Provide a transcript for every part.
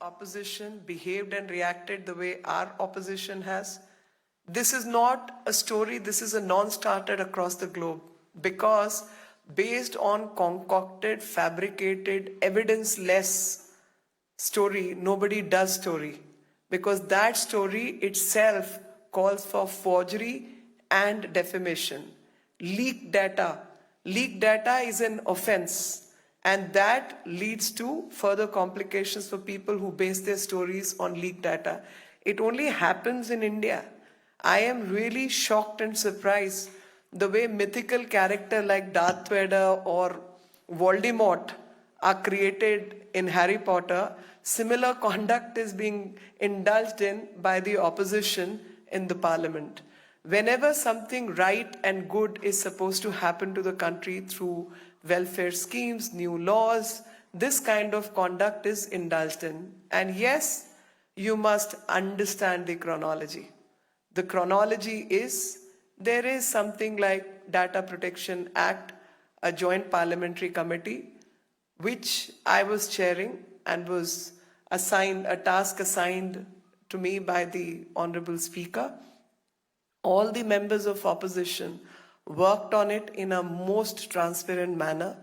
opposition behaved and reacted the way our opposition has. This is not a story, this is a non-starter across the globe, because based on concocted, fabricated, evidence-less story, nobody does story, because that story itself calls for forgery and defamation. Leaked data is an offense, and that leads to further complications for people who base their stories on leaked data. It only happens in India. I am really shocked and surprised the way mythical characters like Darth Vader or Voldemort are created in Harry Potter. Similar conduct is being indulged in by the opposition in the parliament. Whenever something right and good is supposed to happen to the country through welfare schemes, new laws, this kind of conduct is indulged in. And yes, you must understand the chronology. The chronology is, there is something like Data Protection Act, a joint parliamentary committee, which I was chairing and was assigned, a task assigned to me by the Honorable Speaker. All the members of opposition worked on it in a most transparent manner.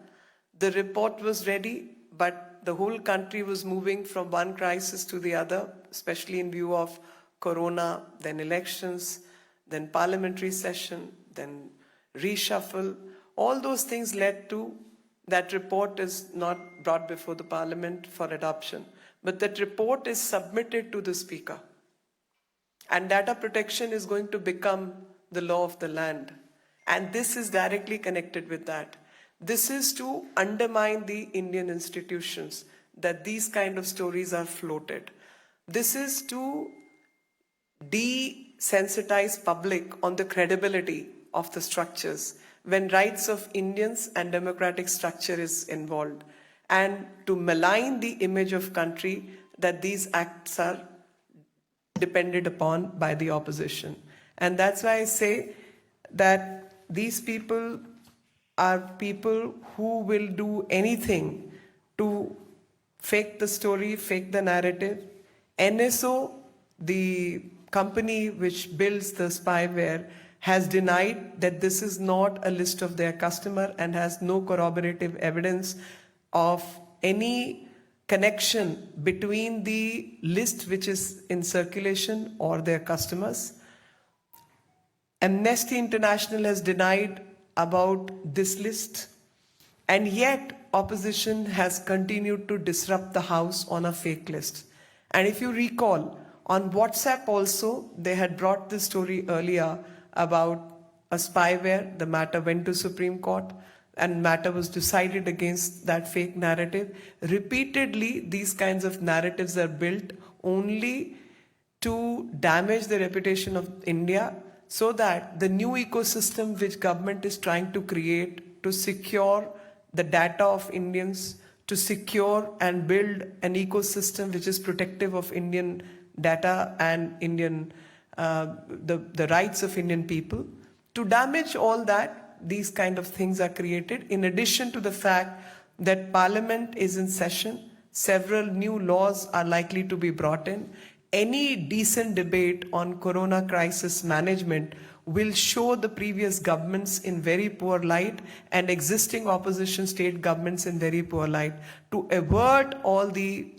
The report was ready, but the whole country was moving from one crisis to the other, especially in view of Corona, then elections, then parliamentary session, then reshuffle. All those things led to that report is not brought before the parliament for adoption, but that report is submitted to the speaker. And data protection is going to become the law of the land. And this is directly connected with that. This is to undermine the Indian institutions, that these kind of stories are floated. This is to desensitize public on the credibility of the structures when rights of Indians and democratic structure is involved, and to malign the image of country that these acts are depended upon by the opposition. And that's why I say that these people are people who will do anything to fake the story, fake the narrative. NSO, the company which builds the spyware, has denied that this is not a list of their customer and has no corroborative evidence of any connection between the list which is in circulation or their customers. Amnesty International has denied about this list, and yet opposition has continued to disrupt the House on a fake list. And if you recall, on WhatsApp also, they had brought this story earlier about a spyware. The matter went to Supreme Court and matter was decided against that fake narrative. Repeatedly, these kinds of narratives are built only to damage the reputation of India, so that the new ecosystem which government is trying to create to secure the data of Indians, to secure and build an ecosystem which is protective of Indian data and Indian the rights of Indian people, to damage all that, these kind of things are created. In addition to the fact that Parliament is in session, several new laws are likely to be brought in. Any decent debate on corona crisis management will show the previous governments in very poor light and existing opposition state governments in very poor light. To avert all the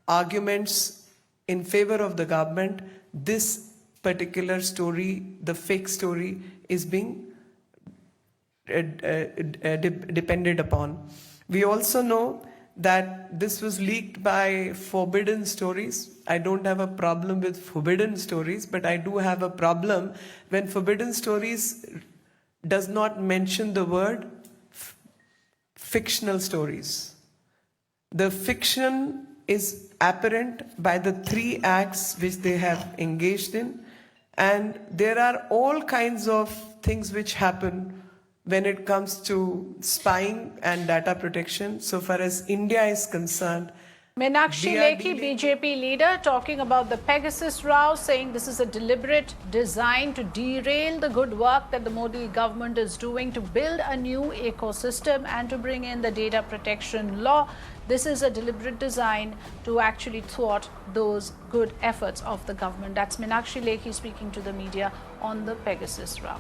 arguments in favor of the government, this particular story, the fake story, is being depended upon. We also know that this was leaked by forbidden stories. I don't have a problem with forbidden stories, but I do have a problem when forbidden stories does not mention the word fictional stories. The fiction is apparent by the 3 acts which they have engaged in, and there are all kinds of things which happen when it comes to spying and data protection. So far as India is concerned, Meenakshi Lekhi, BJP leader, talking about the Pegasus row, saying this is a deliberate design to derail the good work that the Modi government is doing to build a new ecosystem and to bring in the data protection law. This is a deliberate design to actually thwart those good efforts of the government. That's Meenakshi Lekhi speaking to the media on the Pegasus row.